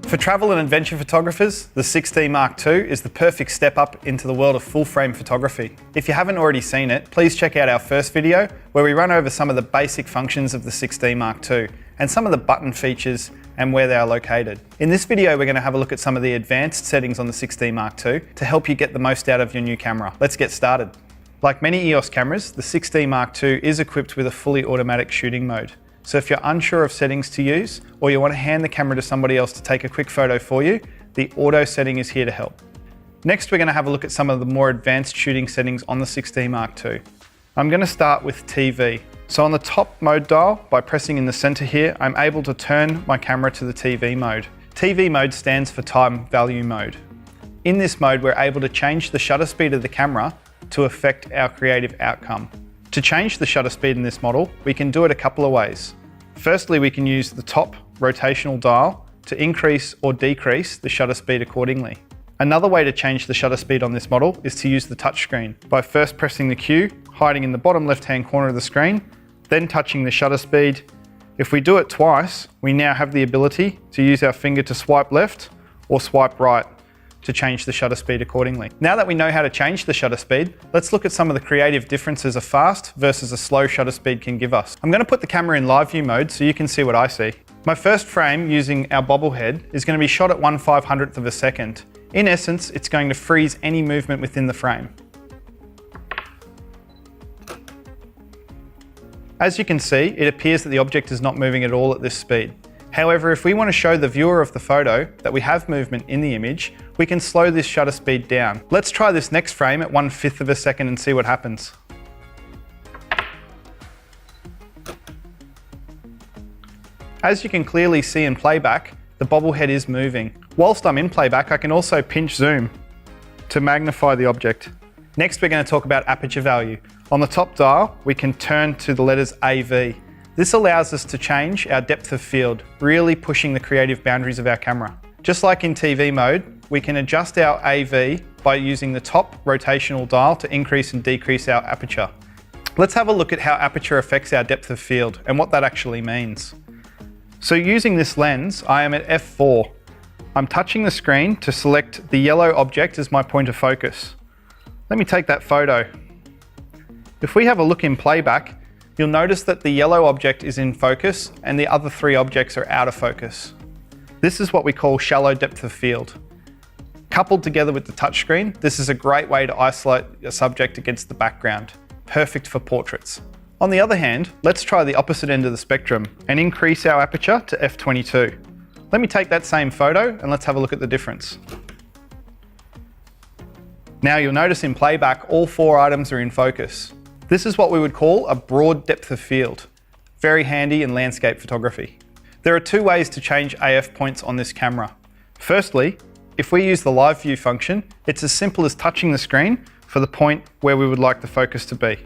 For travel and adventure photographers, the 6D Mark II is the perfect step up into the world of full-frame photography. If you haven't already seen it, please check out our first video where we run over some of the basic functions of the 6D Mark II and some of the button features and where they are located. In this video, we're going to have a look at some of the advanced settings on the 6D Mark II to help you get the most out of your new camera. Let's get started. Like many EOS cameras, the 6D Mark II is equipped with a fully automatic shooting mode. So if you're unsure of settings to use, or you want to hand the camera to somebody else to take a quick photo for you, the auto setting is here to help. Next, we're going to have a look at some of the more advanced shooting settings on the 6D Mark II. I'm going to start with TV. So on the top mode dial, by pressing in the center here, I'm able to turn my camera to the TV mode. TV mode stands for time value mode. In this mode, we're able to change the shutter speed of the camera to affect our creative outcome. To change the shutter speed in this model, we can do it a couple of ways. Firstly, we can use the top rotational dial to increase or decrease the shutter speed accordingly. Another way to change the shutter speed on this model is to use the touchscreen by first pressing the Q, hiding in the bottom left-hand corner of the screen, then touching the shutter speed. If we do it twice, we now have the ability to use our finger to swipe left or swipe right to change the shutter speed accordingly. Now that we know how to change the shutter speed, let's look at some of the creative differences a fast versus a slow shutter speed can give us. I'm going to put the camera in live view mode so you can see what I see. My first frame using our bobblehead is going to be shot at 1/500th of a second. In essence, it's going to freeze any movement within the frame. As you can see, it appears that the object is not moving at all at this speed. However, if we want to show the viewer of the photo that we have movement in the image, we can slow this shutter speed down. Let's try this next frame at 1/5 of a second and see what happens. As you can clearly see in playback, the bobblehead is moving. Whilst I'm in playback, I can also pinch zoom to magnify the object. Next, we're going to talk about aperture value. On the top dial, we can turn to the letters AV. This allows us to change our depth of field, really pushing the creative boundaries of our camera. Just like in TV mode, we can adjust our AV by using the top rotational dial to increase and decrease our aperture. Let's have a look at how aperture affects our depth of field and what that actually means. So using this lens, I am at f4. I'm touching the screen to select the yellow object as my point of focus. Let me take that photo. If we have a look in playback, you'll notice that the yellow object is in focus and the other three objects are out of focus. This is what we call shallow depth of field. Coupled together with the touchscreen, this is a great way to isolate a subject against the background. Perfect for portraits. On the other hand, let's try the opposite end of the spectrum and increase our aperture to f22. Let me take that same photo and let's have a look at the difference. Now you'll notice in playback, all four items are in focus. This is what we would call a broad depth of field. Very handy in landscape photography. There are two ways to change AF points on this camera. Firstly, if we use the live view function, it's as simple as touching the screen for the point where we would like the focus to be.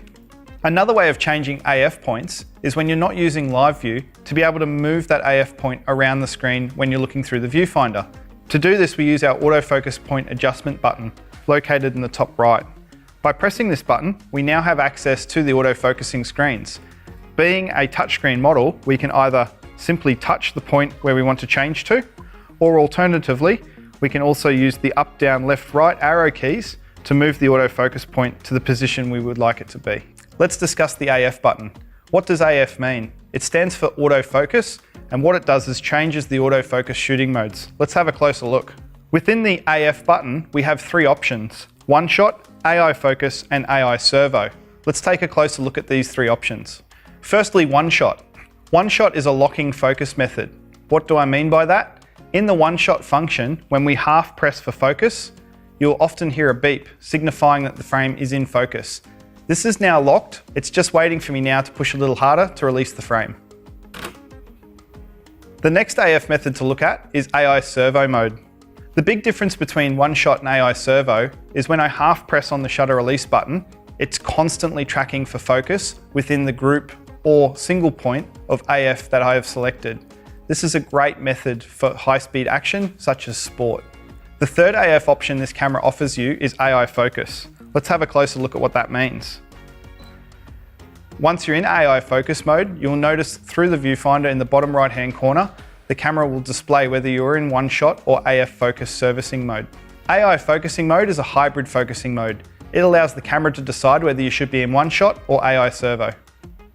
Another way of changing AF points is when you're not using live view to be able to move that AF point around the screen when you're looking through the viewfinder. To do this, we use our autofocus point adjustment button located in the top right. By pressing this button, we now have access to the autofocusing screens. Being a touchscreen model, we can either simply touch the point where we want to change to, or alternatively, we can also use the up, down, left, right arrow keys to move the autofocus point to the position we would like it to be. Let's discuss the AF button. What does AF mean? It stands for autofocus, and what it does is changes the autofocus shooting modes. Let's have a closer look. Within the AF button, we have three options: one shot, AI focus, and AI servo. Let's take a closer look at these three options. Firstly, one shot. One shot is a locking focus method. What do I mean by that? In the one shot function, when we half press for focus, you'll often hear a beep signifying that the frame is in focus. This is now locked. It's just waiting for me now to push a little harder to release the frame. The next AF method to look at is AI servo mode. The big difference between one shot and AI servo is when I half press on the shutter release button, it's constantly tracking for focus within the group or single point of AF that I have selected. This is a great method for high-speed action, such as sport. The third AF option this camera offers you is AI focus. Let's have a closer look at what that means. Once you're in AI focus mode, you'll notice through the viewfinder in the bottom right-hand corner, the camera will display whether you're in one shot or AF focus servicing mode. AI focusing mode is a hybrid focusing mode. It allows the camera to decide whether you should be in one shot or AI servo.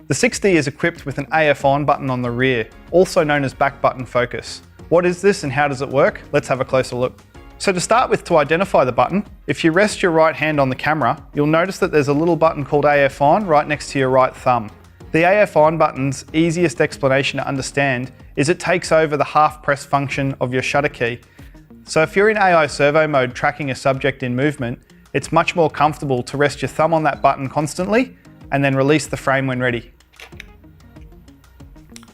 The 6D is equipped with an AF on button on the rear, also known as back button focus. What is this and how does it work? Let's have a closer look. So to start with, to identify the button, if you rest your right hand on the camera, you'll notice that there's a little button called AF on right next to your right thumb. The AF on button's easiest explanation to understand is it takes over the half press function of your shutter key. So if you're in AI servo mode tracking a subject in movement, it's much more comfortable to rest your thumb on that button constantly and then release the frame when ready.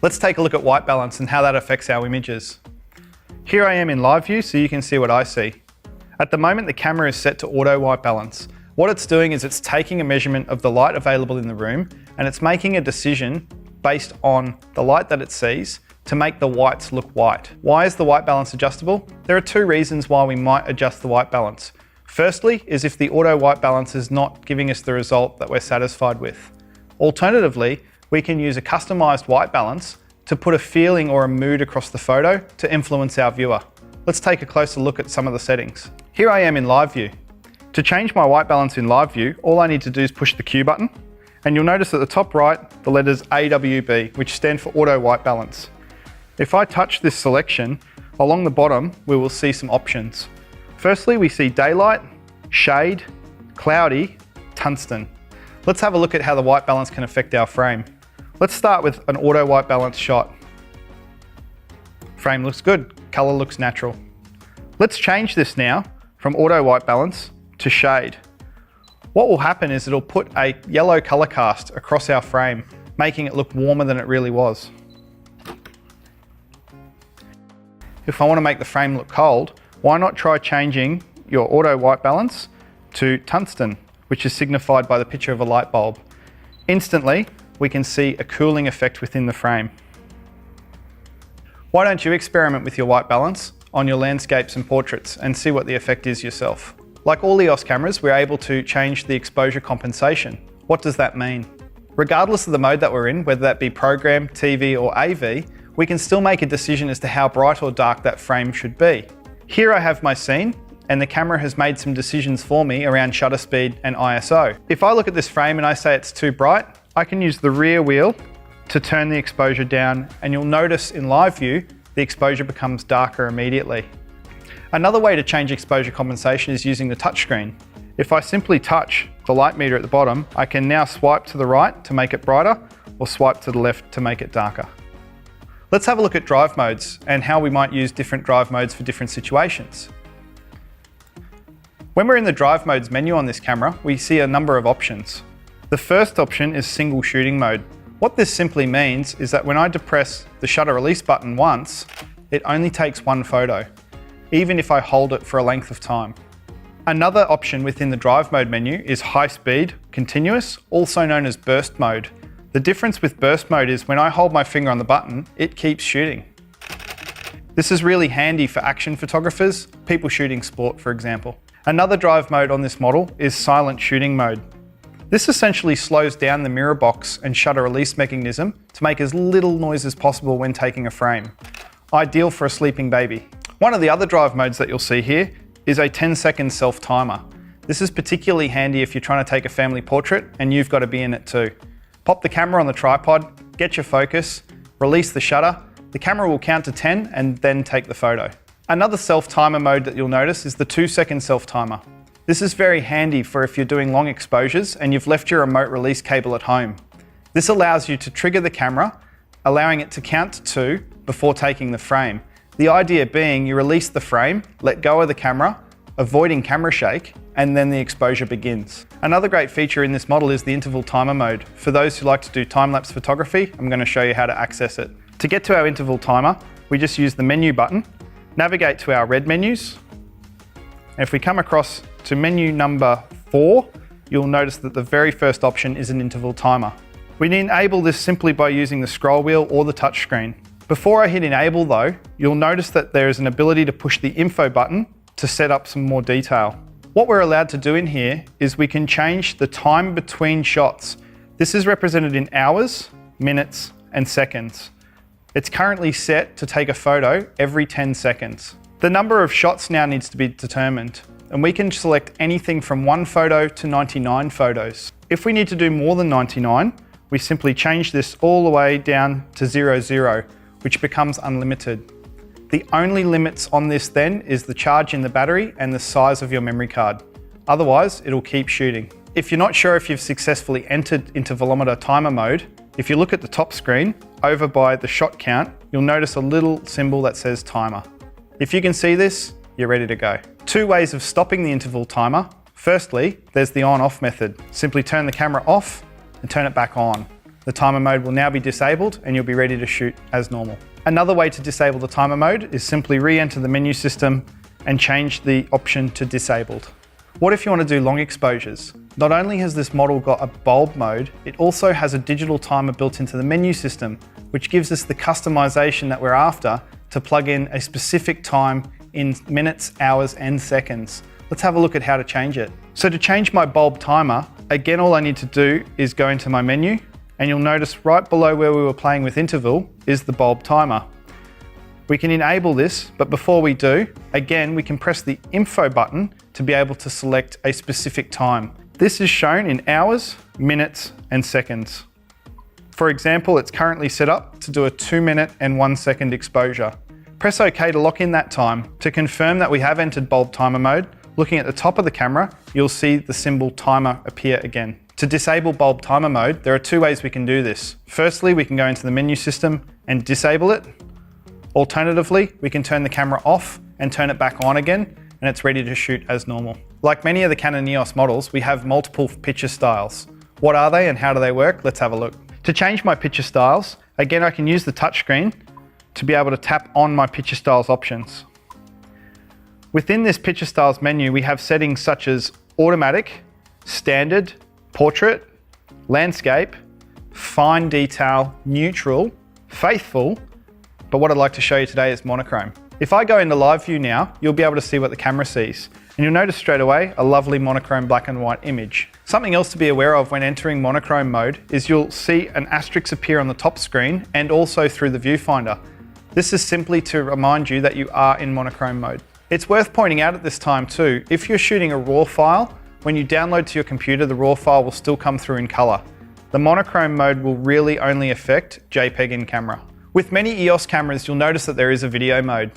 Let's take a look at white balance and how that affects our images. Here I am in live view so you can see what I see. At the moment the camera is set to auto white balance. What it's doing is it's taking a measurement of the light available in the room and it's making a decision based on the light that it sees to make the whites look white. Why is the white balance adjustable? There are two reasons why we might adjust the white balance. Firstly is if the auto white balance is not giving us the result that we're satisfied with. Alternatively, we can use a customized white balance to put a feeling or a mood across the photo to influence our viewer. Let's take a closer look at some of the settings. Here I am in live view. To change my white balance in live view, all I need to do is push the Q button, and you'll notice at the top right, the letters AWB, which stand for auto white balance. If I touch this selection, along the bottom, we will see some options. Firstly, we see daylight, shade, cloudy, tungsten. Let's have a look at how the white balance can affect our frame. Let's start with an auto white balance shot. Frame looks good, color looks natural. Let's change this now from auto white balance to shade. What will happen is it'll put a yellow color cast across our frame, making it look warmer than it really was. If I want to make the frame look cold, why not try changing your auto white balance to tungsten, which is signified by the picture of a light bulb. Instantly, we can see a cooling effect within the frame. Why don't you experiment with your white balance on your landscapes and portraits and see what the effect is yourself? Like all EOS cameras, we're able to change the exposure compensation. What does that mean? Regardless of the mode that we're in, whether that be program, TV or AV, we can still make a decision as to how bright or dark that frame should be. Here I have my scene, and the camera has made some decisions for me around shutter speed and ISO. If I look at this frame and I say it's too bright, I can use the rear wheel to turn the exposure down, and you'll notice in live view, the exposure becomes darker immediately. Another way to change exposure compensation is using the touchscreen. If I simply touch the light meter at the bottom, I can now swipe to the right to make it brighter or swipe to the left to make it darker. Let's have a look at drive modes and how we might use different drive modes for different situations. When we're in the drive modes menu on this camera, we see a number of options. The first option is single shooting mode. What this simply means is that when I depress the shutter release button once, it only takes one photo, even if I hold it for a length of time. Another option within the drive mode menu is high speed, continuous, also known as burst mode. The difference with burst mode is when I hold my finger on the button, it keeps shooting. This is really handy for action photographers, people shooting sport, for example. Another drive mode on this model is silent shooting mode. This essentially slows down the mirror box and shutter release mechanism to make as little noise as possible when taking a frame. Ideal for a sleeping baby. One of the other drive modes that you'll see here is a 10-second self-timer. This is particularly handy if you're trying to take a family portrait and you've got to be in it too. Pop the camera on the tripod, get your focus, release the shutter, the camera will count to 10 and then take the photo. Another self-timer mode that you'll notice is the 2-second self-timer. This is very handy for if you're doing long exposures and you've left your remote release cable at home. This allows you to trigger the camera, allowing it to count to 2 before taking the frame. The idea being you release the frame, let go of the camera, avoiding camera shake, and then the exposure begins. Another great feature in this model is the interval timer mode. For those who like to do time-lapse photography, I'm going to show you how to access it. To get to our interval timer, we just use the menu button, navigate to our red menus, and if we come across to menu number 4, you'll notice that the very first option is an interval timer. We enable this simply by using the scroll wheel or the touch screen. Before I hit enable though, you'll notice that there is an ability to push the info button to set up some more detail. What we're allowed to do in here is we can change the time between shots. This is represented in hours, minutes, and seconds. It's currently set to take a photo every 10 seconds. The number of shots now needs to be determined, and we can select anything from 1 photo to 99 photos. If we need to do more than 99, we simply change this all the way down to 00, which becomes unlimited. The only limits on this then is the charge in the battery and the size of your memory card. Otherwise, it'll keep shooting. If you're not sure if you've successfully entered into velometer timer mode, if you look at the top screen, over by the shot count, you'll notice a little symbol that says timer. If you can see this, you're ready to go. 2 ways of stopping the interval timer. Firstly, there's the on-off method. Simply turn the camera off and turn it back on. The timer mode will now be disabled and you'll be ready to shoot as normal. Another way to disable the timer mode is simply re-enter the menu system and change the option to disabled. What if you want to do long exposures? Not only has this model got a bulb mode, it also has a digital timer built into the menu system, which gives us the customization that we're after to plug in a specific time in minutes, hours, and seconds. Let's have a look at how to change it. So to change my bulb timer, again, all I need to do is go into my menu, and you'll notice right below where we were playing with interval is the bulb timer. We can enable this, but before we do, again, we can press the info button to be able to select a specific time. This is shown in hours, minutes, and seconds. For example, it's currently set up to do a 2-minute and 1-second exposure. Press OK to lock in that time. To confirm that we have entered bulb timer mode, looking at the top of the camera, you'll see the symbol timer appear again. To disable bulb timer mode, there are 2 ways we can do this. Firstly, we can go into the menu system and disable it. Alternatively, we can turn the camera off and turn it back on again, and it's ready to shoot as normal. Like many of the Canon EOS models, we have multiple picture styles. What are they and how do they work? Let's have a look. To change my picture styles, again, I can use the touchscreen to be able to tap on my picture styles options. Within this picture styles menu, we have settings such as automatic, standard, portrait, landscape, fine detail, neutral, faithful, but what I'd like to show you today is monochrome. If I go into live view now, you'll be able to see what the camera sees. And you'll notice straight away a lovely monochrome black and white image. Something else to be aware of when entering monochrome mode is you'll see an asterisk appear on the top screen and also through the viewfinder. This is simply to remind you that you are in monochrome mode. It's worth pointing out at this time too, if you're shooting a RAW file, when you download to your computer, the RAW file will still come through in color. The monochrome mode will really only affect JPEG in camera. With many EOS cameras, you'll notice that there is a video mode.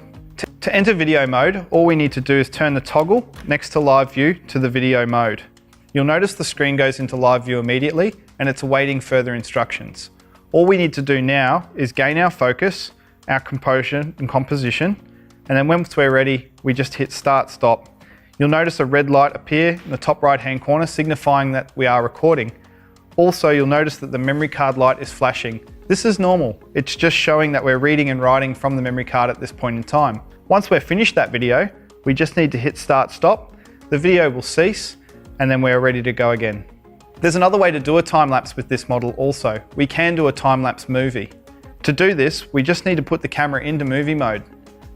To enter video mode, all we need to do is turn the toggle next to live view to the video mode. You'll notice the screen goes into live view immediately and it's awaiting further instructions. All we need to do now is gain our focus, our composure and composition, and then once we're ready, we just hit start stop. You'll notice a red light appear in the top right hand corner signifying that we are recording. Also, you'll notice that the memory card light is flashing. This is normal. It's just showing that we're reading and writing from the memory card at this point in time. Once we're finished that video, we just need to hit start stop. The video will cease and then we're ready to go again. There's another way to do a time lapse with this model also. We can do a time lapse movie. To do this, we just need to put the camera into movie mode.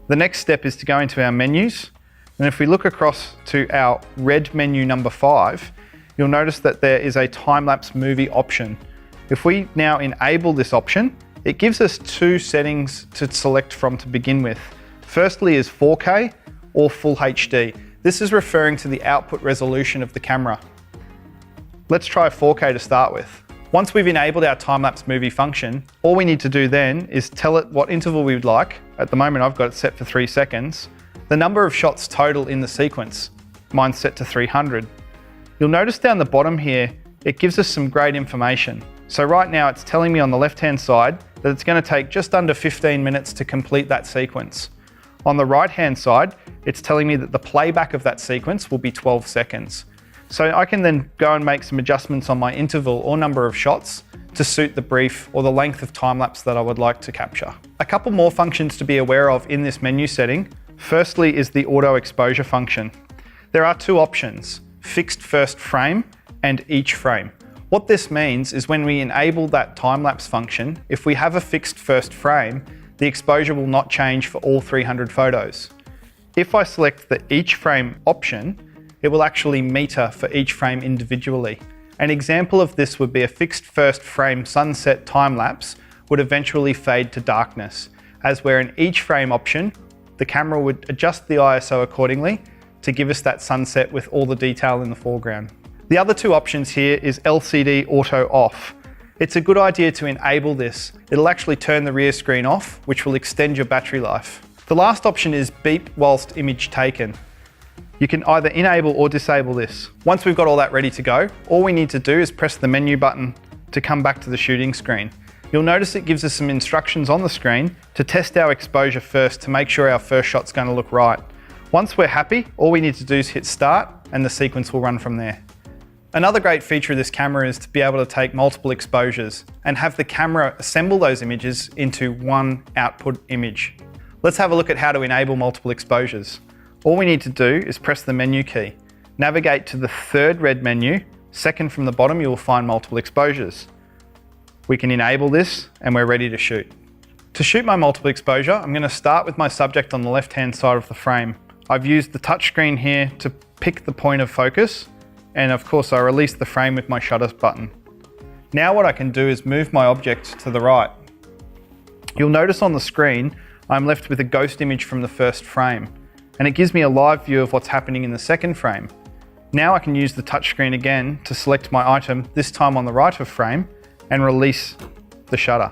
The next step is to go into our menus. And if we look across to our red menu number 5, you'll notice that there is a time-lapse movie option. If we now enable this option, it gives us 2 settings to select from to begin with. Firstly is 4K or Full HD. This is referring to the output resolution of the camera. Let's try 4K to start with. Once we've enabled our time-lapse movie function, all we need to do then is tell it what interval we would like. At the moment, I've got it set for 3 seconds. The number of shots total in the sequence. Mine's set to 300. You'll notice down the bottom here, it gives us some great information. So right now it's telling me on the left-hand side that it's going to take just under 15 minutes to complete that sequence. On the right-hand side, it's telling me that the playback of that sequence will be 12 seconds. So I can then go and make some adjustments on my interval or number of shots to suit the brief or the length of time lapse that I would like to capture. A couple more functions to be aware of in this menu setting. Firstly is the auto exposure function. There are 2 options, fixed first frame and each frame. What this means is when we enable that time-lapse function, if we have a fixed first frame, the exposure will not change for all 300 photos. If I select the each frame option, it will actually meter for each frame individually. An example of this would be a fixed first frame sunset time-lapse would eventually fade to darkness, as where in each frame option, the camera would adjust the ISO accordingly to give us that sunset with all the detail in the foreground. The other two options here is LCD auto off. It's a good idea to enable this. It'll actually turn the rear screen off, which will extend your battery life. The last option is beep whilst image taken. You can either enable or disable this. Once we've got all that ready to go, all we need to do is press the menu button to come back to the shooting screen. You'll notice it gives us some instructions on the screen to test our exposure first to make sure our first shot's going to look right. Once we're happy, all we need to do is hit start and the sequence will run from there. Another great feature of this camera is to be able to take multiple exposures and have the camera assemble those images into one output image. Let's have a look at how to enable multiple exposures. All we need to do is press the menu key. Navigate to the third red menu. Second from the bottom, you will find multiple exposures. We can enable this and we're ready to shoot. To shoot my multiple exposure, I'm going to start with my subject on the left-hand side of the frame. I've used the touchscreen here to pick the point of focus, and of course I release the frame with my shutter button. Now what I can do is move my object to the right. You'll notice on the screen I'm left with a ghost image from the first frame, and it gives me a live view of what's happening in the second frame. Now I can use the touchscreen again to select my item, this time on the right of frame, and release the shutter.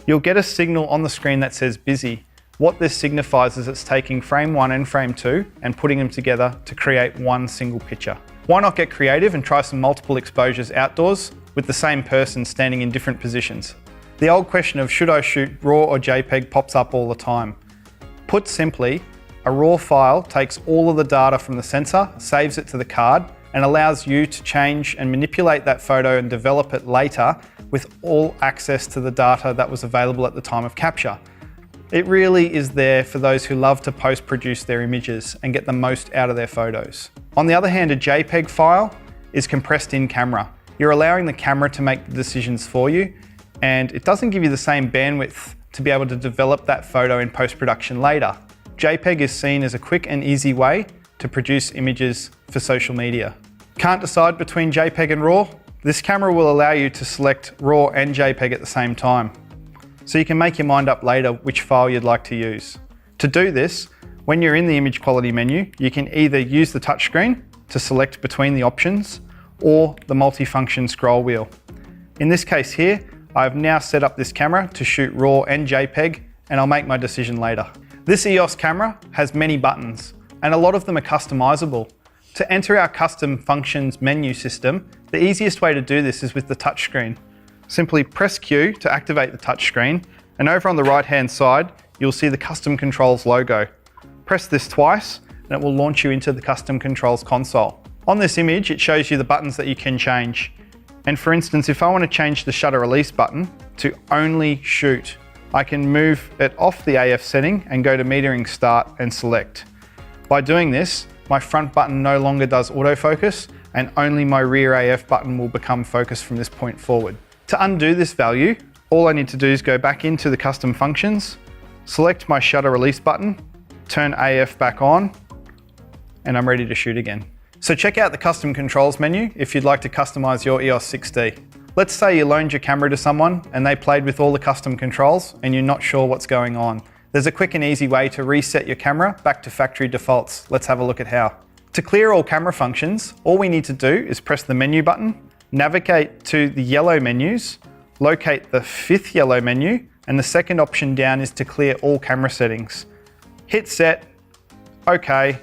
You'll get a signal on the screen that says busy. What this signifies is it's taking frame 1 and frame 2 and putting them together to create one single picture. Why not get creative and try some multiple exposures outdoors with the same person standing in different positions? The old question of should I shoot RAW or JPEG pops up all the time. Put simply, a RAW file takes all of the data from the sensor, saves it to the card, and allows you to change and manipulate that photo and develop it later with all access to the data that was available at the time of capture. It really is there for those who love to post-produce their images and get the most out of their photos. On the other hand, a JPEG file is compressed in camera. You're allowing the camera to make the decisions for you, and it doesn't give you the same bandwidth to be able to develop that photo in post-production later. JPEG is seen as a quick and easy way to produce images for social media. Can't decide between JPEG and RAW? This camera will allow you to select RAW and JPEG at the same time, so you can make your mind up later which file you'd like to use. To do this, when you're in the image quality menu, you can either use the touchscreen to select between the options or the multifunction scroll wheel. In this case here, I've now set up this camera to shoot RAW and JPEG, and I'll make my decision later. This EOS camera has many buttons, and a lot of them are customizable. To enter our custom functions menu system, the easiest way to do this is with the touchscreen. Simply press Q to activate the touchscreen, and over on the right-hand side, you'll see the Custom Controls logo. Press this twice, and it will launch you into the Custom Controls console. On this image, it shows you the buttons that you can change. And for instance, if I want to change the shutter release button to only shoot, I can move it off the AF setting and go to metering start and select. By doing this, my front button no longer does autofocus, and only my rear AF button will become focused from this point forward. To undo this value, all I need to do is go back into the custom functions, select my shutter release button, turn AF back on, and I'm ready to shoot again. So check out the custom controls menu if you'd like to customize your EOS 6D. Let's say you loaned your camera to someone and they played with all the custom controls and you're not sure what's going on. There's a quick and easy way to reset your camera back to factory defaults. Let's have a look at how. To clear all camera functions, all we need to do is press the menu button, navigate to the yellow menus, locate the 5th yellow menu, and the second option down is to clear all camera settings. Hit set, OK,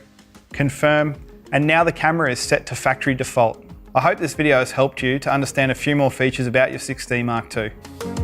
confirm, and now the camera is set to factory default. I hope this video has helped you to understand a few more features about your 6D Mark II.